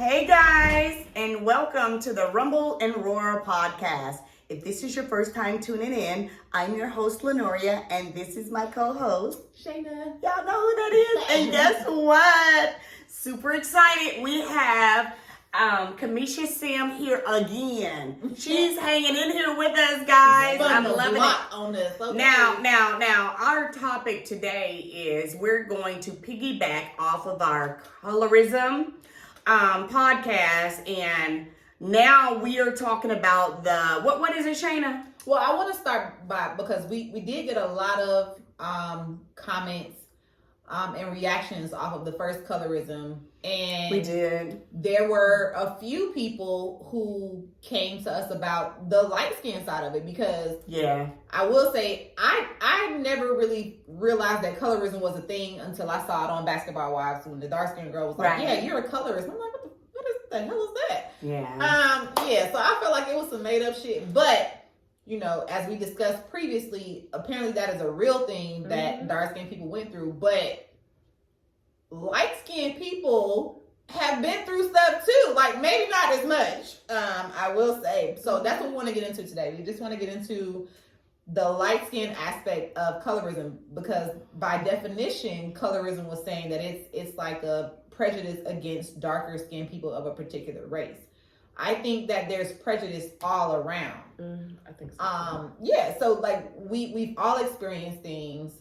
Hey guys, and welcome to the Rumble and Roar podcast. If this is your first time tuning in, I'm your host, Lenoria, and this is my co-host, Shayna. Y'all know who that is? And guess what? Super excited. We have Kamisha Sam here again. She's hanging in here with us, guys. I'm loving it. On this. Okay. Now, our topic today is we're going to piggyback off of our Colorism podcast, and now we are talking about the what is it, Shayna? Well, I want to start by because we did get a lot of comments and reactions off of the first Colorism, and We did. there were a few people who came to us about the light skin side of it, because Yeah. I will say I never really realized that colorism was a thing until I saw it on Basketball Wives when the dark skinned girl was like, Right. "Yeah, you're a colorist." I'm like, what the hell is that? Yeah. So I felt like it was some made up shit. But, you know, as we discussed previously, apparently that is a real thing that dark skinned people went through. But light skinned people have been through stuff too. Like, maybe not as much, I will say. So that's what we want to get into today. We just want to get into the light skin aspect of colorism, because by definition, colorism was saying that it's like a prejudice against darker skinned people of a particular race. I think that there's prejudice all around. I think so. So like we've all experienced things.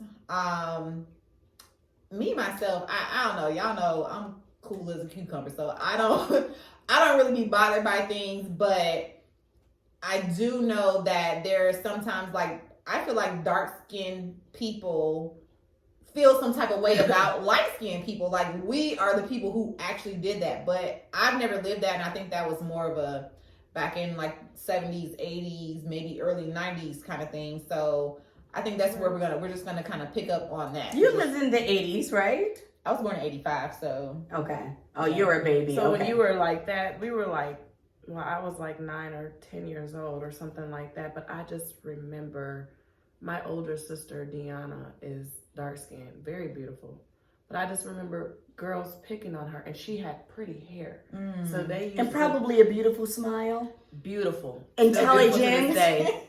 Me myself, I don't know. Y'all know I'm cool as a cucumber, so I don't really be bothered by things, but I do know that there's sometimes, like, I feel like dark-skinned people feel some type of way about light-skinned people. Like, we are the people who actually did that. But I've never lived that, and I think that was more of a back in, like, 70s, 80s, maybe early 90s kind of thing. So I think that's where we're just gonna kind of pick up on that. You lived in the 80s, right? I was born in 85, so. Okay. Oh, you're a baby. So okay. when you were like that, we were like, well, I was like 9 or 10 years old or something like that. But I just remember my older sister, Deanna, is dark skinned, very beautiful. But I just remember girls picking on her, and she had pretty hair. So they used And probably a beautiful smile. beautiful. Intelligent. Beautiful to this day.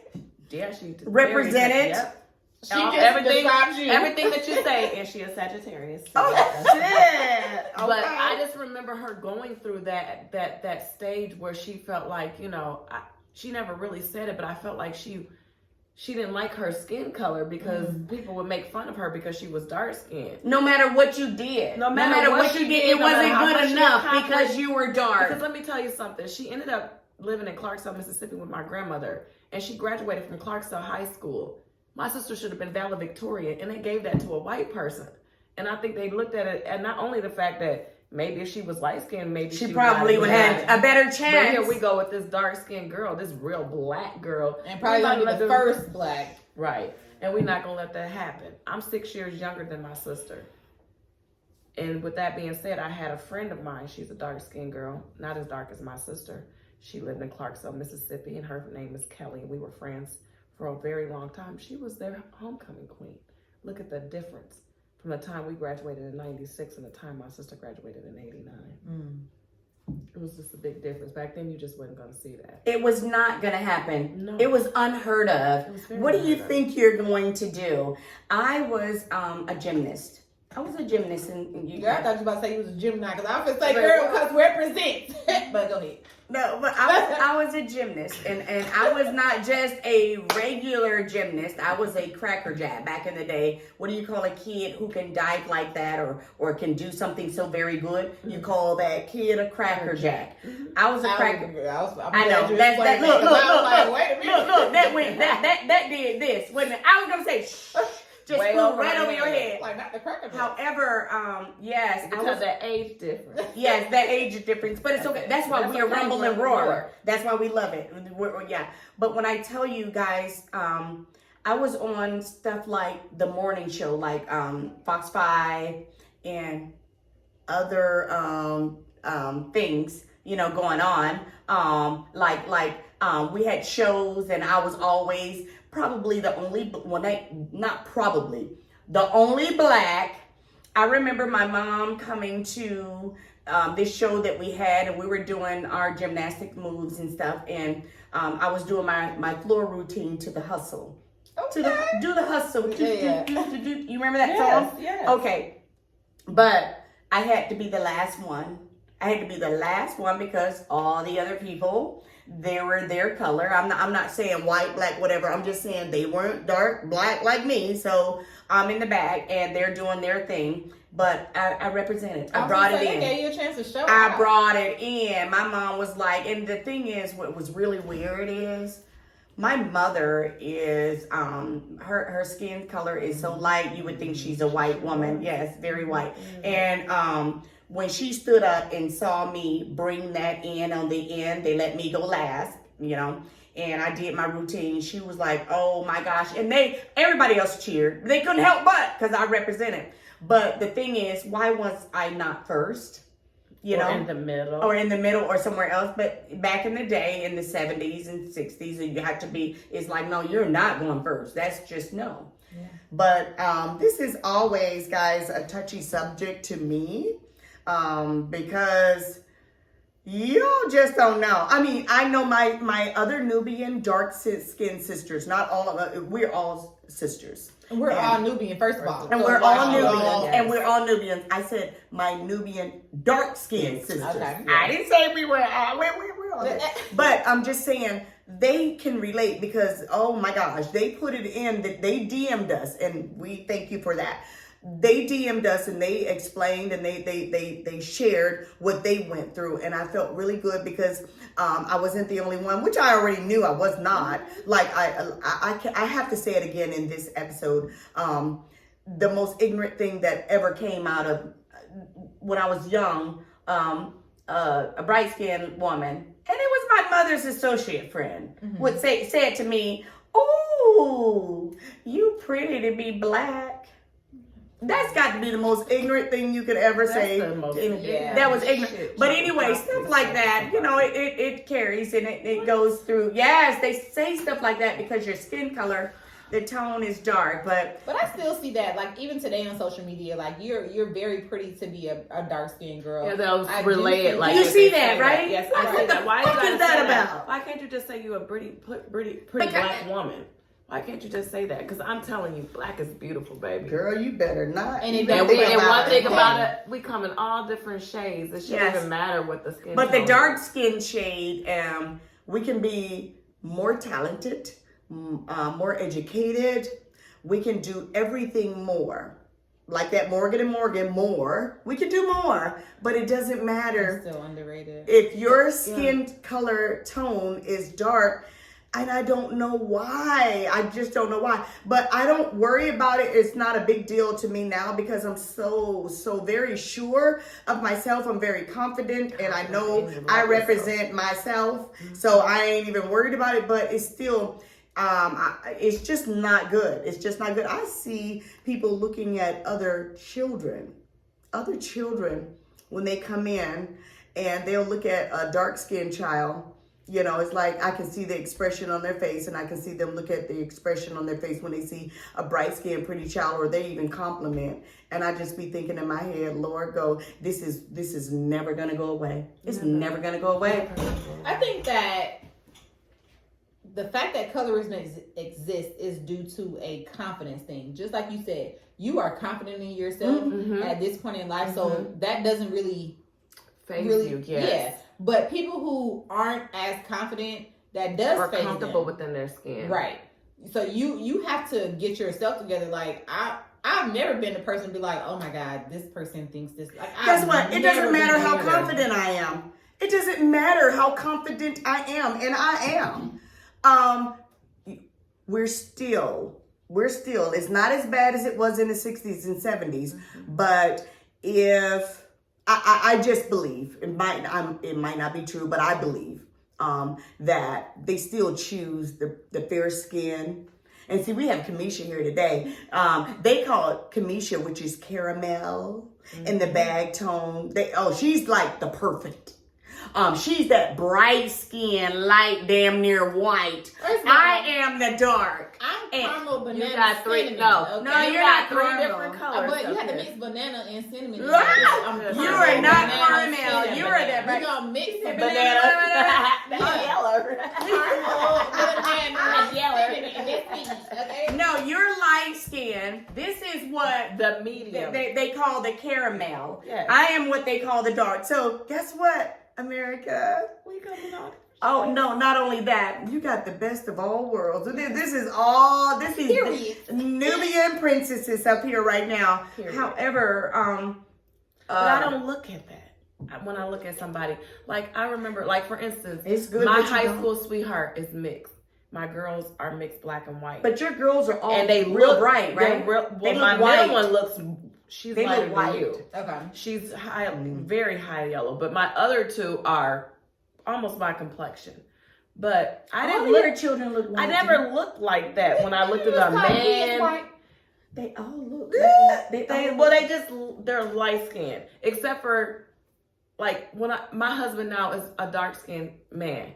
Yeah, she Represented. Yep. She Everything describes you. Everything that you say, and she is Sagittarius. So Oh, shit. But I just remember her going through that stage where she felt like, you know, she never really said it, but I felt like she didn't like her skin color because people would make fun of her because she was dark skinned. No matter what you did. No matter what you she did, did, it no matter wasn't how good much she enough accomplished. because you were dark. Because let me tell you something. She ended up living in Clarksville, Mississippi with my grandmother, and she graduated from Clarksville High School. My sister should have been valedictorian, and they gave that to a white person. And I think they looked at it, and not only the fact that maybe if she was light-skinned, maybe She probably would have a better chance. But here we go with this dark-skinned girl, this real black girl. And probably We're not gonna be gonna the do- first black. Right. And we're not going to let that happen. I'm 6 years younger than my sister. And with that being said, I had a friend of mine. She's a dark-skinned girl, not as dark as my sister. She lived in Clarksville, Mississippi, and her name is Kelly. We were friends for a very long time. She was their homecoming queen. Look at the difference from the time we graduated in 96 and the time my sister graduated in 89. It was just a big difference. Back then, you just wasn't going to see that. It was not going to happen. No. It was unheard of. It was very What do you unheard of. think you're going to do? I was a gymnast. I was a gymnast, and you. Girl, I thought you were about to say you was a Gemini, because I was going to say, girl, because represent. But go ahead. No, but I was a gymnast, and I was not just a regular gymnast. I was a crackerjack back in the day. What do you call a kid who can dive like that or can do something so very good? You call that kid a crackerjack. I was a cracker. I know. That's that. Look. That did this. Wait a minute. I was gonna say shh. Just Way flew over right my over your head. head. Like, not the cracker. However, yes, I Because was. that age difference. Yes, that age difference, but it's okay. That's why That's we are okay. rumble and We're roar. roar. That's why we love it. Yeah. But when I tell you guys, I was on stuff like the morning show, like Fox 5 and other things, you know, going on. We had shows, and I was always probably the only the only black. I remember my mom coming to this show that we had, and we were doing our gymnastic moves and stuff, and I was doing my floor routine to the hustle. Okay. Do the hustle. Yeah. You remember that song? Yes. Okay. But I had to be the last one. I had to be the last one because all the other people, they were their color. I'm not saying white, black, whatever. I'm just saying they weren't dark black like me. So I'm in the back and they're doing their thing. But I represented. I brought it in. They gave you a chance to show I brought it in. My mom was like, and the thing is, what was really weird is, my mother is her skin color is so light you would think she's a white woman. Yes, very white. And when she stood up and saw me bring that in on the end, they let me go last, you know, and I did my routine. She was like, oh my gosh. And everybody else cheered. They couldn't help but, because I represented. But the thing is, why was I not first? You know, in the middle. Or in the middle or somewhere else. But back in the day, in the 70s and 60s, you had to be, it's like, no, you're not going first. That's just no. Yeah. But this is always, guys, a touchy subject to me. Because y'all just don't know. I mean, I know my other Nubian dark skinned sisters, not all of us, we're all sisters. And we're all Nubian, first of all. And we're all Nubians. And we're all Nubians. I said my Nubian dark skinned sisters. Okay. I didn't say we were all, we're all there. But I'm just saying they can relate because, oh my gosh, they put it in that they DM'd us, and we thank you for that. They DM'd us and they explained and they shared what they went through, and I felt really good because I wasn't the only one, which I already knew I was not. Like I have to say it again in this episode. The most ignorant thing that ever came out of when I was young, a bright skinned woman, and it was my mother's associate friend, would said to me, "Oh, you pretty to be black." That's got to be the most ignorant thing you could ever say. That was ignorant. Shit, but anyway, stuff like that, you know, it carries and it goes through. Yes, they say stuff like that because your skin color, the tone is dark. But I still see that, like, even today on social media, like, you're very pretty to be a dark skinned girl. Yeah, they'll relay it like you see that, right? Yes, what I see that. Why is that about? Why can't you just say you're a pretty black woman? Why can't you just say that? Because I'm telling you, black is beautiful, baby. Girl, you better not. And one thing about it, we come in all different shades. It shouldn't even matter what the skin. But the dark skin shade, we can be more talented, more educated. We can do everything more. Like that Morgan and Morgan, more. We can do more, but it doesn't matter. It's still underrated. If your skin color tone is dark, and I don't know why. I just don't know why. But I don't worry about it. It's not a big deal to me now because I'm so very sure of myself. I'm very confident and I know I represent myself. So I ain't even worried about it, but it's still, it's just not good. It's just not good. I see people looking at other children when they come in, and they'll look at a dark-skinned child. You know, it's like I can see the expression on their face, and I can see them look at the expression on their face when they see a bright-skinned, pretty child, or they even compliment. And I just be thinking in my head, Lord, this is never gonna go away. It's never gonna go away. I think that the fact that colorism exists is due to a confidence thing. Just like you said, you are confident in yourself at this point in life, so that doesn't really phase you. Yes. Yeah. But people who aren't as confident, that does or phase comfortable them. within their skin. Right. So you have to get yourself together. Like I've never been the person to be like, oh my God, this person thinks this. Like, guess what? It doesn't matter how confident I am. It doesn't matter how confident I am, and I am. We're still. It's not as bad as it was in the 60s and 70s, but if I just believe it might not be true, but I believe that they still choose the fair skin. And see, we have Kamisha here today. They call it Kamisha, which is caramel in the bag tone. She's like the perfect. She's that bright skin, light, damn near white. I am the dark. I'm And caramel, banana, You got three. cinnamon. No, okay? No, you you're got not three caramel. different colors. But you up have to here. mix banana and cinnamon. Ah! I'm You caramel, are not banana, caramel. cinnamon. You are that We right. gonna mix the Banana. Yeah. That's yellow. Caramel, banana, That's yellow. cinnamon, and that's me, okay? No, you're light skin. This is what The medium. they call the caramel. Yes. I am what they call the dark. So guess what, America? We coming on. Oh no, not only that, you got the best of all worlds. This is all. This is Period. Nubian princesses up here right now. Period. However, But I don't look at that. When I look at somebody, like I remember, like for instance, It's good. my that you high don't. school sweetheart is mixed. My girls are mixed black and white. But your girls are all and they real look bright, right? Well, They my look white. middle one looks. She's They lighter look white. than you. Okay. She's high, very high yellow. But my other two are almost my complexion. But I All didn't your look. children look white. I never looked like that when I looked at a man. They all look. They're light skinned, except for like my husband now is a dark skinned man,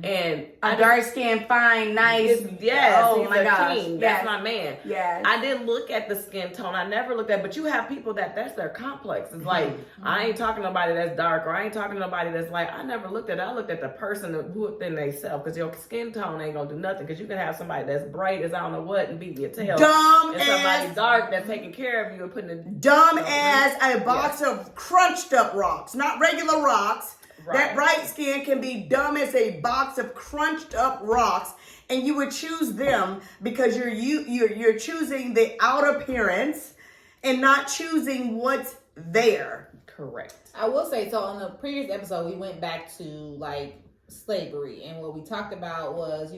and A dark skin, fine, nice. yes, Oh he's my a gosh. king. Yes. That's my man. Yes. I didn't look at the skin tone. I never looked at. But you have people that's their complex. It's like I ain't talking to nobody that's dark, or I ain't talking to nobody that's like. I never looked at it. I looked at the person who within themselves, because your skin tone ain't gonna do nothing. Because you can have somebody that's bright as I don't know what and beat your tail, Dumb and somebody as dark that's taking care of you and putting it. dumb as a box of crunched up rocks, not regular rocks. Right. That bright skin can be dumb as a box of crunched up rocks, and you would choose them because you're choosing the out appearance and not choosing what's there. Correct. I will say, so on the previous episode, we went back to like slavery, and what we talked about was,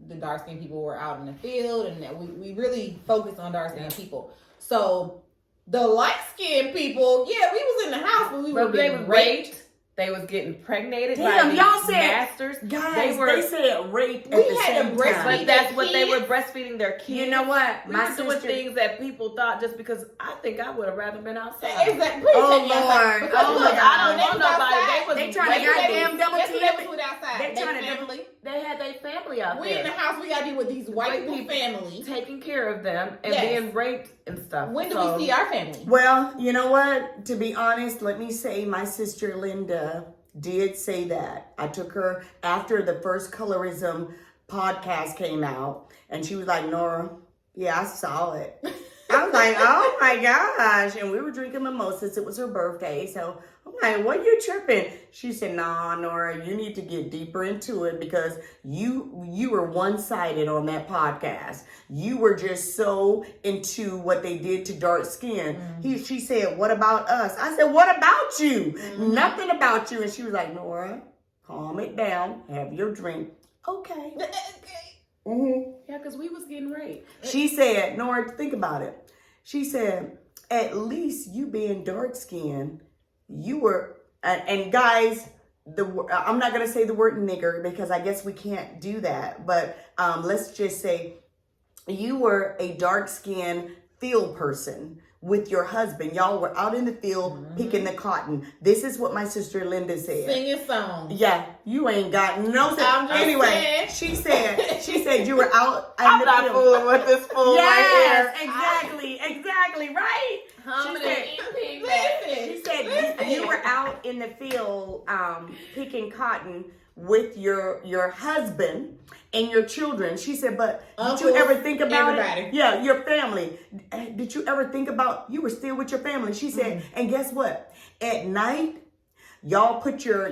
the dark skinned people were out in the field, and that we really focused on dark skinned people. So the light skinned people, we was in the house, but we were But they being were raped. raped. They was getting pregnated Damn, by these y'all said- masters. Guys, they they said rape at We the had to same breastfeed time. But that's what they kids. were breastfeeding their kids. You know what? We My were doing sister. things that people thought just because I think I would have rather been outside. Exactly. Oh, Lord. Because Oh, look, my God. I don't know Nobody. nobody. They trying to goddamn double Guess what team they it. put outside? They trying to family. They had their family out We in the there house. We gotta deal with these white White people family. taking care of them and Yes. being raped and stuff. When do So, we see our family? Well, you know what? To be honest, let me say my sister Linda did say that. I took her after the first Colorism podcast came out, and she was like, Nora, yeah, I saw it. I was like, oh my gosh. And we were drinking mimosas. It was her birthday. So I'm like, what you tripping? She said, nah, Nora, you need to get deeper into it because you were one-sided on that podcast. You were just so into what they did to dark skin. She said, what about us? I said, what about you? Nothing about you. And she was like, Nora, calm it down. Have your drink. Okay. Yeah, because we was getting raped. She said, Nora, think about it. She said, at least you being dark skinned, you were, and guys, I'm not going to say the word nigger because I guess we can't do that. But let's just say you were a dark skinned field person with your husband. Y'all were out in the field picking the cotton. This is what my sister Linda said. Singing songs. Yeah, you ain't got no sense. I'm just Anyway, saying. she said you were out in I'm the not field. fooling with this fool Yes, right exactly, right? Humming She and said- eating that. She said you were out in the field picking cotton with your husband and your children. She said, but did you Uncles, ever think about everybody. it? Yeah, your family. Did you ever think about you were still with your family? She said, and guess what? At night, y'all put your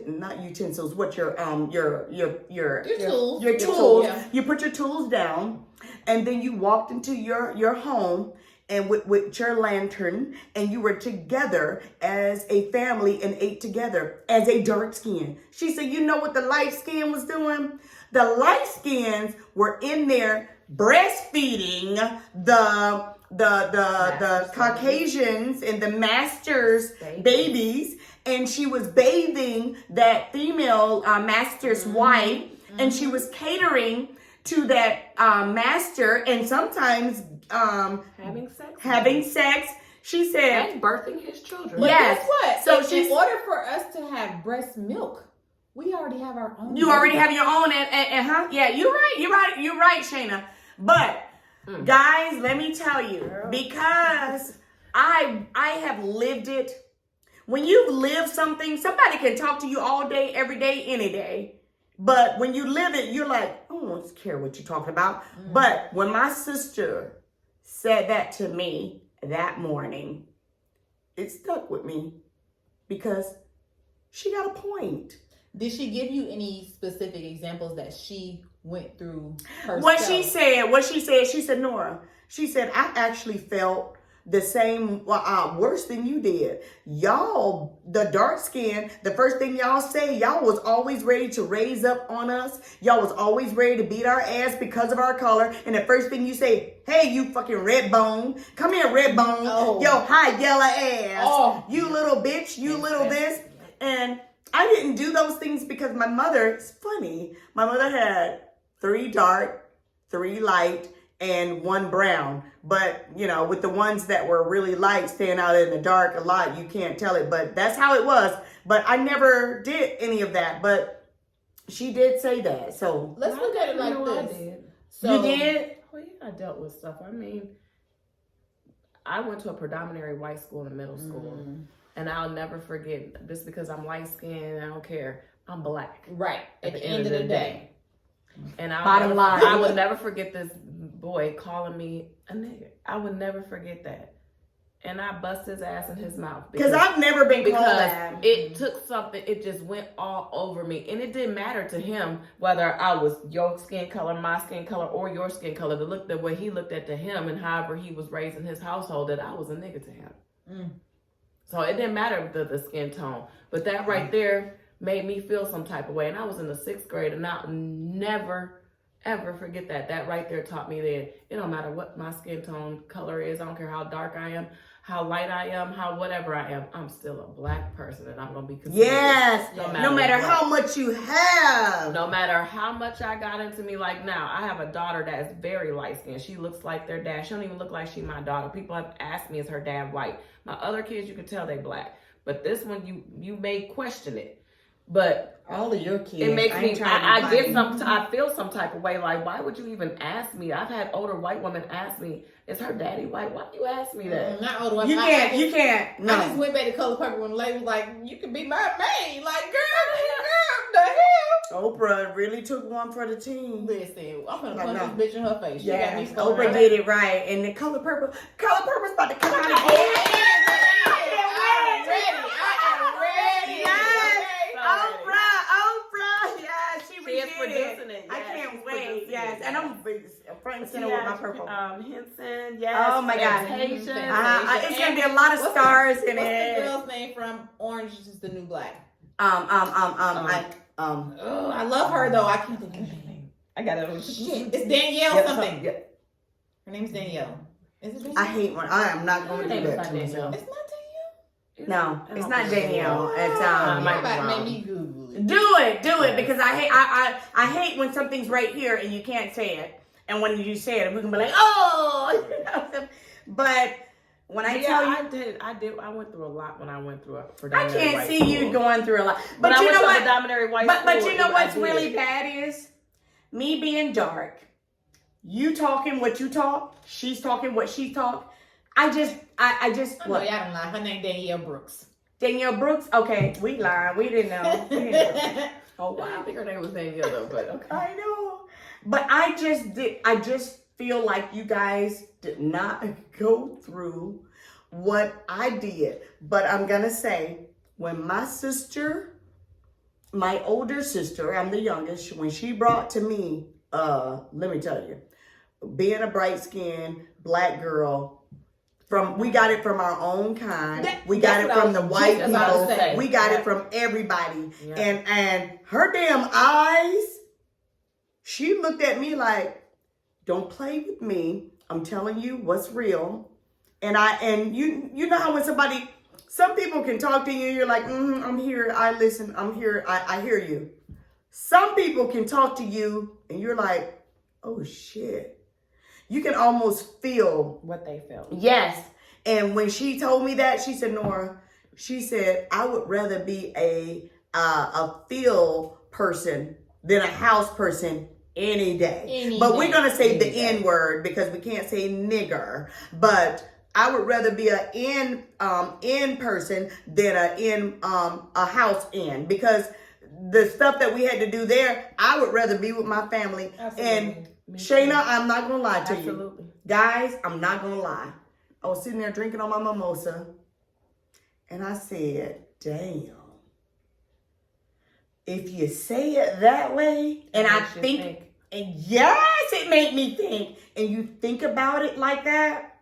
not utensils, what your tools. Your tools. Yeah. You put your tools down, and then you walked into your home and with your lantern, and you were together as a family and ate together as a dark skin. She said, you know what the light skin was doing? The light skins were in there breastfeeding the Caucasians and the masters' babies, and she was bathing that female master's wife, and she was catering to that master, and sometimes Having sex. having sex. She said, And birthing his children. But Yes. guess what? So So she's- in order for us to have breast milk, we already have our own. you already have your own, and huh? Yeah, you're right, Shayna. But guys, let me tell you, because I have lived it. When you live something, somebody can talk to you all day, every day, any day. But when you live it, you're like, I don't care what you're talking about. But when my sister said that to me that morning, it stuck with me because she got a point. Did she give you any specific examples that she went through herself? What she said, Nora, she said, I actually felt the same, worse than you did. Y'all, the dark skin, the first thing y'all say, y'all was always ready to raise up on us. Y'all was always ready to beat our ass because of our color. And the first thing you say, hey, you fucking red bone. Come here, red bone. Oh. Yo, hi, yellow ass. Oh. You little bitch. You little this. And I didn't do those things because my mother, it's funny. My mother had 3 dark, 3 light, and 1 brown. But, you know, with the ones that were really light staying out in the dark a lot, you can't tell it. But that's how it was. But I never did any of that. But she did say that. So Let's look at it like I this. did. So, you did? Oh yeah, I dealt with stuff. I mean, I went to a predominantly white school in middle school. And I'll never forget, just because I'm light skinned, I don't care. I'm black. Right. At the end of the day. And Bottom line. I would never forget this boy calling me a nigger. I would never forget that. And I bust his ass in his mouth. Because I've never been called Because that. it took something, it just went all over me. And it didn't matter to him whether I was your skin color, my skin color, or your skin color. The way he looked at to him and however he was raised in his household, that I was a nigga to him. So it didn't matter the skin tone. But that right there made me feel some type of way. And I was in the 6th grade, and I'll never, ever forget that. That right there taught me that it don't matter what my skin tone color is. I don't care how dark I am, how light I am, how whatever I am. I'm still a black person, and I'm going to be considered. Yes. No No matter what. how much you have. No matter how much I got into me, like now, I have a daughter that is very light skinned. She looks like their dad. She don't even look like she my daughter. People have asked me, is her dad white? My other kids, you can tell they black. But this one, you may question it. But all of your kids. it makes I me, ain't trying to be funny. I feel some type of way. Like, why would you even ask me? I've had older white women ask me, is her daddy white? Why do you ask me that? Not older ones. You can't. No. I just went back to Color Purple when the lady was like, you can be my maid. Like, girl, the hell? Oprah really took one for the team. Listen, I'm gonna Like, punch this bitch in her face. She got me Yes, fucked Oprah up. did it right. And the Color Purple's about to come out of She is producing it. I Yes, can't she's wait. producing Yes, it. and I'm front and center with my purple. Henson, yes. Oh my God. Temptations. It's gonna be a lot of stars in What's it. the girl's name from Orange is the New Black? I Oh, I love her though. I can't think of her name. I got it. Shit, it's Danielle something. Her name's Danielle. Is it Danielle? I hate when I am not going to do that to Danielle. myself. It's not Danielle. No, it's not Danielle. It's You might be about to wrong. make me Google it. Do it because I hate when something's right here and you can't say it, and when you say it we can be like, oh, but when I tell you, I went through a lot when I went through it. I can't see you going through a lot. But But you know what? Predominantly white But school, you know what's I did. really bad is me being dark, you talking what you talk, she's talking what she talk. I just I know what? y'all don't lie. Her name Danielle Brooks. Danielle Brooks? Okay, we lied. We didn't know. We didn't know. Oh I wow. think her name was Danielle though, but okay. I know. But I just feel like you guys did not go through what I did. But I'm gonna say, when my sister, my older sister, I'm the youngest, when she brought to me, let me tell you, being a bright skinned black girl, we got it from our own kind. We got it from the white people. We got it from everybody. Yeah. And her damn eyes, she looked at me like, don't play with me. I'm telling you what's real. And you know how when some people can talk to you, you're like, I'm here, I listen, I'm here, I hear you. Some people can talk to you and you're like, oh shit. You can almost feel what they felt. Yes. And when she told me that, she said, Nora, she said, I would rather be a feel person than a house person any day. But we're going to say the N word because we can't say nigger. But I would rather be a in person than a house in, because the stuff that we had to do there, I would rather be with my family. Absolutely. And Shayna, I'm not going to lie to Absolutely. you. Guys, I'm not going to lie. I was sitting there drinking on my mimosa, and I said, damn. If you say it that way, and I think, and yes, it made me think, and you think about it like that,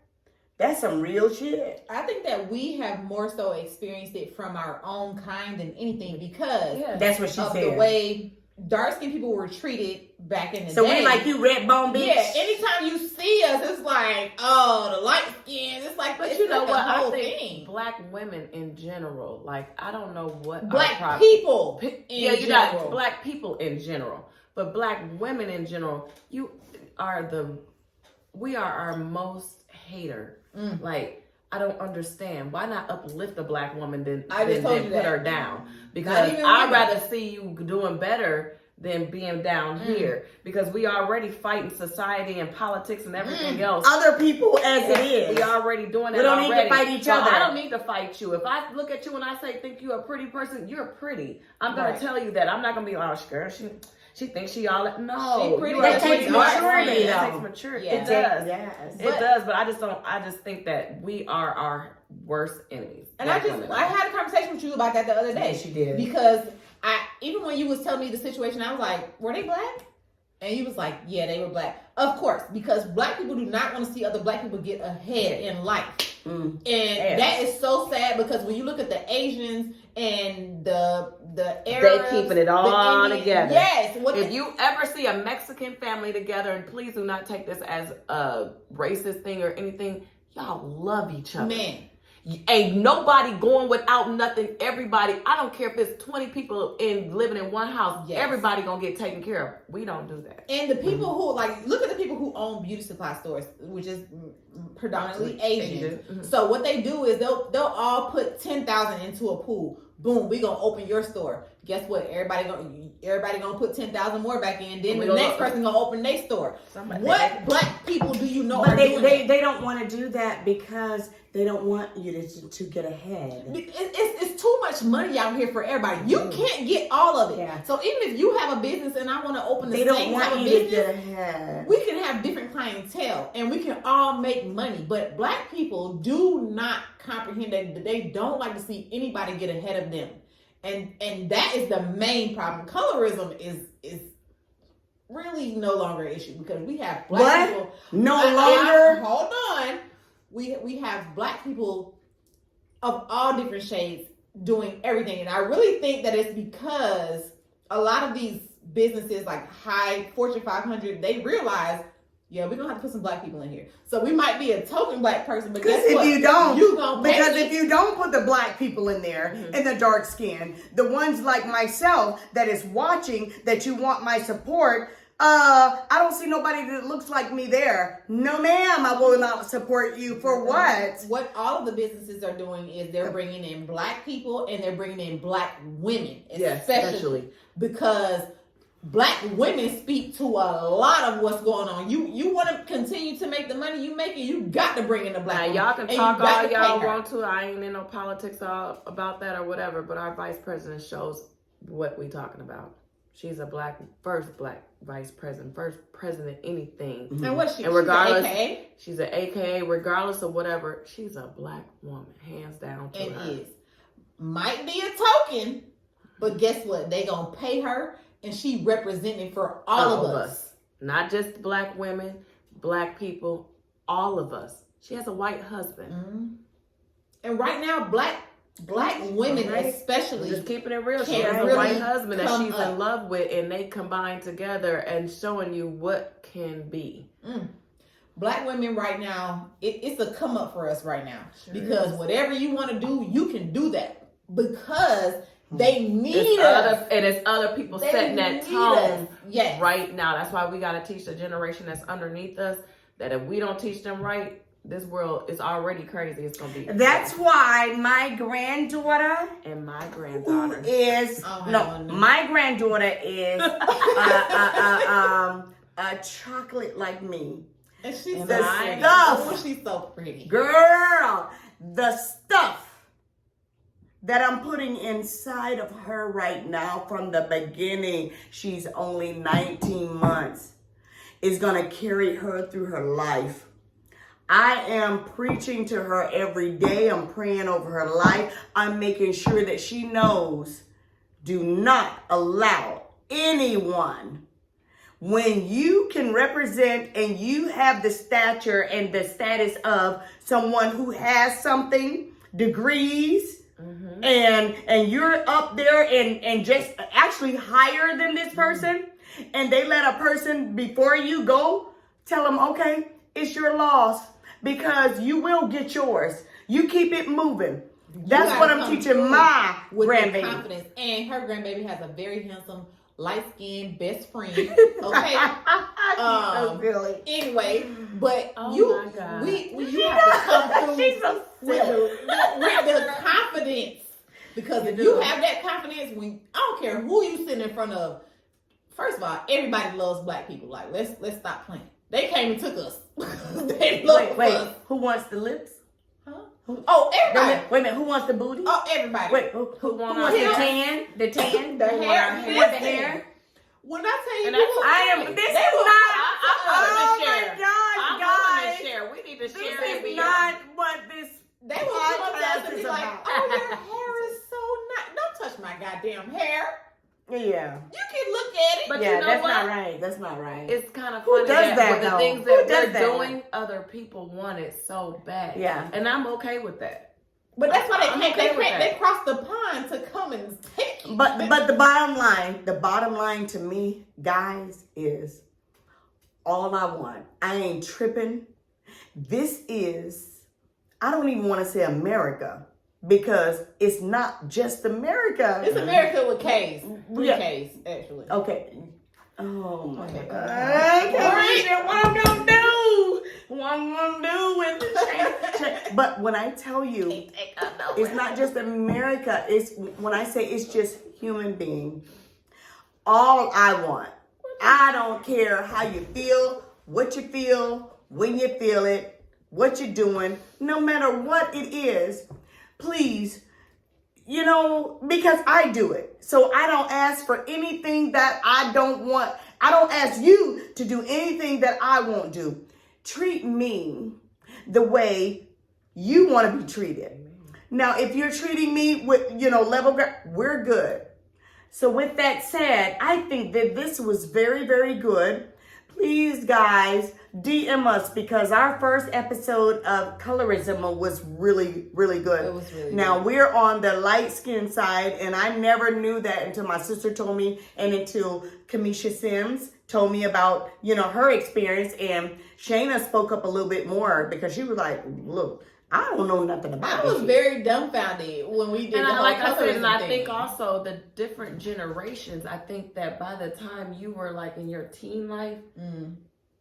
that's some real shit. I think that we have more so experienced it from our own kind than anything, because that's what she of said. The way dark-skinned people were treated back in the day. So we like you red bone bitch? Yeah, anytime you see us, it's like, oh, the light skin. It's like, but it's you know like what? I think black women in general, like, I don't know what black people you got black people in general, but black women in general, we are our most hater. Like, I don't understand. Why not uplift a black woman than put her down? Because I'd rather see you doing better than being down here. Because we already fighting society and politics and everything else. Other people as it is. We already doing that. We don't need to fight each other. I don't need to fight you. If I look at you and I think you're a pretty person, you're pretty. I'm going to tell you that. I'm not going to be like, oh, girl, she thinks she all that. No, that takes maturity. That takes maturity. Yeah. It does. Yes. It does. But I just think that we are our worst enemies. And I had a conversation with you about that the other day. Yes, you did. Because even when you was telling me the situation, I was like, were they black? And you was like, yeah, they were black. Of course, because black people do not want to see other black people get ahead in life. And that is so sad, because when you look at the Asians and the Arabs, they keeping it all together. Yes. If you ever see a Mexican family together, and please do not take this as a racist thing or anything, y'all love each other. Man. Ain't nobody going without nothing. Everybody, I don't care if it's 20 people living in one house, everybody gonna get taken care of. We don't do that. And the people who, like, look at the people who own beauty supply stores, which is predominantly Asian. So what they do is they'll all put 10,000 into a pool. Boom, we gonna open your store. Guess what? Everybody gonna put 10,000 more back in. Then the next person gonna open their store. What black people do you know? But they don't want to do that because they don't want you to get ahead. It's too much money out here for everybody. You can't get all of it. Yeah. So even if you have a business and I want to open the same type of business, to get ahead. We can have different clientele and we can all make money. But black people do not comprehend that they don't like to see anybody get ahead of them. And that is the main problem. Colorism is really no longer an issue, because we have black people. No longer. Hold on. We have black people of all different shades doing everything. And I really think that it's because a lot of these businesses, like high Fortune 500, they realize, we're going to have to put some black people in here. So we might be a token black person, but guess what? If you don't put the black people in there, and the dark skin, the ones like myself that is watching, that you want my support, I don't see nobody that looks like me there. No, ma'am, I will not support you. For what? What all of the businesses are doing is they're bringing in black people, and they're bringing in black women, especially because black women speak to a lot of what's going on. You want to continue to make the money you making, you got to bring in the black. Now, y'all can talk all y'all want to. I ain't in no politics about that or whatever, but our vice president shows what we talking about. She's a first black vice president, first president anything. And what's she? And regardless, she's an AKA? She's an AKA, regardless of whatever, she's a black woman, hands down to her. Is. Might be a token, but guess what? They gonna pay her, and she representing for all of us. Not just black women, black people, all of us. She has a white husband. Mm-hmm. And right now, black women especially, just keeping it real, she has a white husband that she's in love with, and they combine together and showing you what can be. Black women right now, it's a come up for us right now, because whatever you want to do, you can do that, because they need us. And it's other people setting that tone right now. That's why we got to teach the generation that's underneath us that if we don't teach them right, this world is already crazy. It's gonna be. That's why my granddaughter and my granddaughter is my granddaughter is a chocolate like me. And she's the so stuff. Oh, she's so pretty. Girl, the stuff that I'm putting inside of her right now from the beginning, she's only 19 months, is gonna carry her through her life. I am preaching to her every day. I'm praying over her life. I'm making sure that she knows, do not allow anyone, when you can represent and you have the stature and the status of someone who has something, degrees, and you're up there and just actually higher than this person, and they let a person before you go, tell them, okay, it's your loss, because you will get yours. You keep it moving. That's what I'm teaching my grandbaby. Confidence. And her grandbaby has a very handsome, light-skinned best friend. Okay. So silly. Anyway, but Oh you my God. you have to come through She's so with silly. the confidence. Because if you have that confidence, when I don't care who you sitting in front of, first of all, everybody loves black people. Like, let's stop playing. They came and took us. They love us. Who wants the lips? Huh? Oh, everybody. Wait a minute, who wants the booty? Oh, everybody. Wait, who wants the tan? The tan? The Who hair. wants the hair? When I tell you, And that's people- what I am. they This is will- not. I'm Oh my I'm gosh, to guys! share. We need to share This and is be not what this. They will come up to us podcast and is be like, about. "Oh, your hair is so nice. Don't touch my goddamn hair. Yeah. You can look at it." But Yeah, you know that's what? not right. That's not right. It's kind of Who funny does that, with the though? things Who that does they're that? doing, other people want it so bad. Yeah. And I'm okay with that. But that's why I'm they okay can't. with that. They cross the pond to come and take it. But the bottom line to me, guys, is all I want. I ain't tripping. This is, I don't even want to say America, because it's not just America. It's America with K's. Three Yeah. K's, actually. Okay. Oh my Okay. God. What I'm gonna do? What I'm gonna do with the change? But when I tell you, it's not just America. It's when I say it's just human being. All I want. I don't care how you feel, what you feel, when you feel it, what you're doing, no matter what it is. Please, because I do it. So I don't ask for anything that I don't want. I don't ask you to do anything that I won't do. Treat me the way you want to be treated. Now, if you're treating me with, level, we're good. So with that said, I think that this was very, very good. Please, guys, DM us, because our first episode of Colorism was really, really good. It was really Now, good. we're on the light skin side, and I never knew that until my sister told me, and until Kamisha Sims told me about, her experience, and Shayna spoke up a little bit more, because she was like, look, I don't know nothing about I this was shit. very dumbfounded when we did And the whole like I said, and I colorism think thing. also the different generations, I think that by the time you were like in your teen life,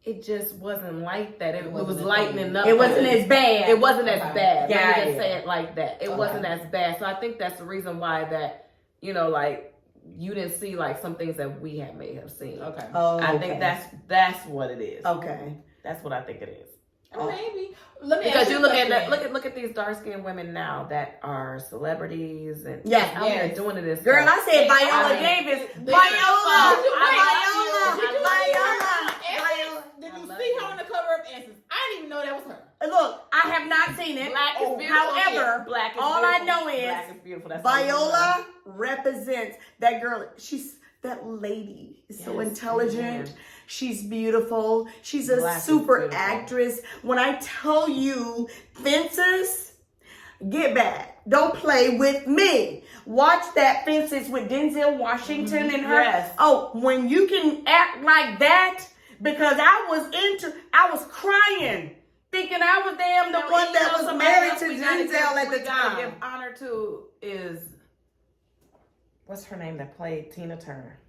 it just wasn't like that. It was wasn't a lightening thing. up. It wasn't as bad. It wasn't as Okay. bad. Let me Got just it. say it like that. It Okay. wasn't as bad. So I think that's the reason why that, like, you didn't see like some things that we may have seen. Okay. Oh, I think that's what it is. okay. That's what I think it is. Maybe. Let me Because ask you a look at question. that, look at these dark skinned women now that are celebrities and Yes, out there yes. doing this. Girl, stuff. I said Viola I mean, Davis. Did you see her on the cover of Essence? I didn't even know that was her. Look, I have not seen it. Black is beautiful. However, Black is all beautiful. I know is Black is beautiful. That's all I Viola represents that girl. That lady is so Yes, intelligent. man. She's beautiful. She's a Black is super beautiful. actress. When I tell you, Fences, get back. Don't play with me. Watch that Fences with Denzel Washington and her. Yes. Oh, when you can act like that, because I was crying, thinking I was the one that was married to Denzel at the Give time. honor to is what's her name that played Tina Turner.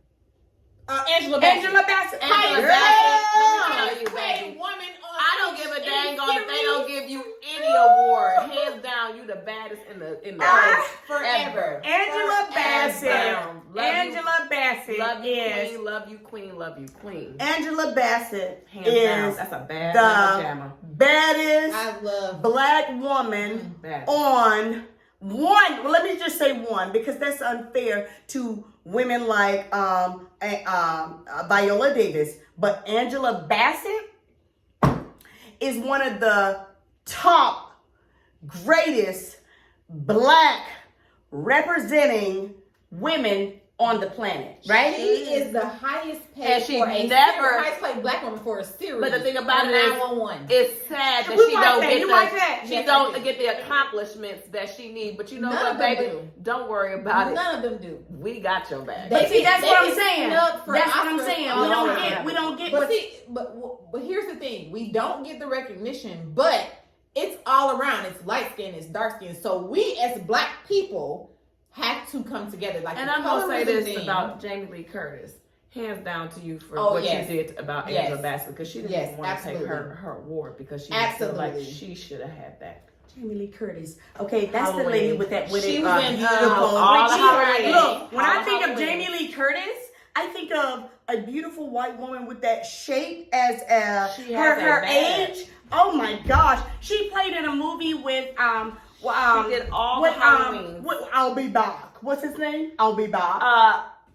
Angela Bassett. Angela Bassett. Angela Girl. Bassett. Let me tell you, Great baby. woman on I don't give a dang on if they don't give you any award. Hands down, you the baddest in the forever. Angela Bassett. down. Love Angela Bassett Love you, is queen. Love you, queen. Love you, queen. Angela Bassett Hands down. is That's a bad the jammer. baddest I love black woman Bad. on one. Well, let me just say one because that's unfair to women like Viola Davis. But Angela Bassett is one of the top greatest black representing women on the planet, right? She is the highest paid And she for a never- highest paid black woman for a series. But the thing about on it is, 911. it's sad that We she like don't that. get You the like that? she Yes, I don't do. get the accomplishments that she needs. But you know None what, of them baby? do. Don't worry about it. None of them do. We got your back. But see, that's They what I'm get saying. snubbed for That's what I'm Oscars saying. all We don't the get. time. We don't get. But see, but here's the thing: we don't get the recognition, but it's all around. It's light skin, it's dark skin. So we as black people have to come together. Like, And the I'm gonna say colorism this thing. about Jamie Lee Curtis. Hands down to you for Oh, what yes. you did about Yes. Angela Bassett, because she didn't Yes, even want to take absolutely. her award because she felt like Absolutely. she should have had that. Jamie Lee Curtis. Okay, that's the Halloween. lady with that She it, was in, beautiful. all the She- Halloween. Look, when All I the think of Halloween. Jamie Lee Curtis, I think of a beautiful white woman with that shape as She her has that bad. age. Oh my gosh, she played in a movie with She did all with, the Halloweens. with I'll Be Back. What's his name? I'll Be Back.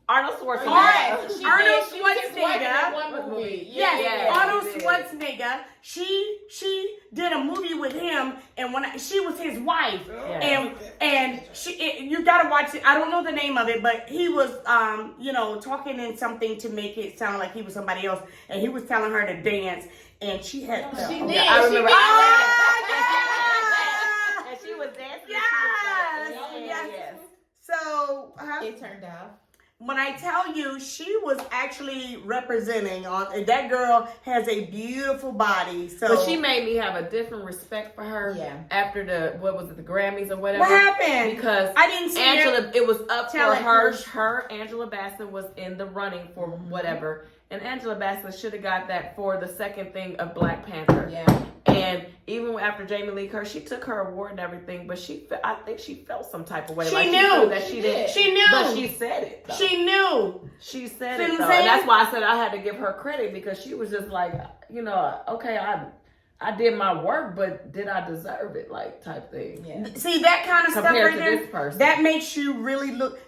Arnold Schwarzenegger. All right. She Arnold did. She was his wife in that Schwarzenegger. one movie. Yes, Yeah, Arnold she did. Schwarzenegger. She did a movie with him, and she was his wife, Yeah. and you gotta watch it. I don't know the name of it, but he was talking in something to make it sound like he was somebody else, and he was telling her to dance, and she had. She Oh, did. yeah, I remember. She And she was dancing. Yes. So It turned out. when I tell you, she was actually representing on that girl has a beautiful body. So But she made me have a different respect for her after the Grammys or whatever. what happened? Because I didn't see Angela, it was up Tell for it, her. Chris. Angela Bassett was in the running for whatever, and Angela Bassett should have got that for the second thing of Black Panther. Yeah. And even after Jamie Lee Curtis, she took her award and everything, but I think she felt some type of way. She like knew. she knew that she didn't. She knew. But she said it. Though. She knew. She said See it what though, I'm saying? and that's why I said I had to give her credit because she was just like, okay, I did my work, but did I deserve it? Like type thing. Yeah. See that kind of stuff Compared right to there. this person. That makes you really look.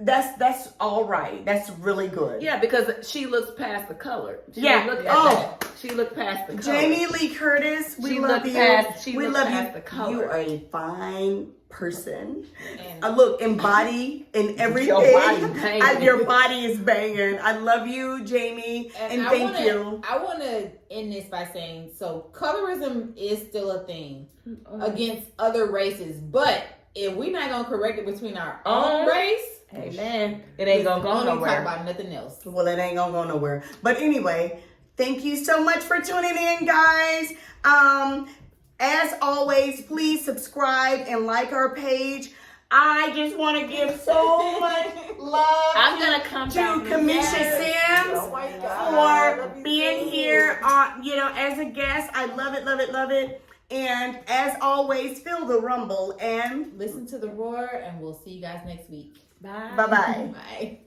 That's all right. That's really good. Yeah, because she looks past the color. She Yeah. looked at Oh. that. She looked past the color. Jamie Lee Curtis, we She love looked you. past- she we looked love past you. the color. You are a fine person. And Look, embody in everything. Your body banging. Your body is banging. I love you, Jamie, and I thank wanna, you. I want to end this by saying, so colorism is still a thing against other races, but if we're not gonna correct it between our own race, Amen. It ain't gonna go we don't talk nowhere. about nothing else. Well, it ain't gonna go nowhere. But anyway, thank you so much for tuning in, guys. As always, please subscribe and like our page. I just want to give so much love I'm gonna come to back. Kamisha Sims Oh my God. for being here as a guest. I love it, love it, love it. And as always, feel the rumble and Listen to the roar, and we'll see you guys next week. Bye. bye-bye. Bye.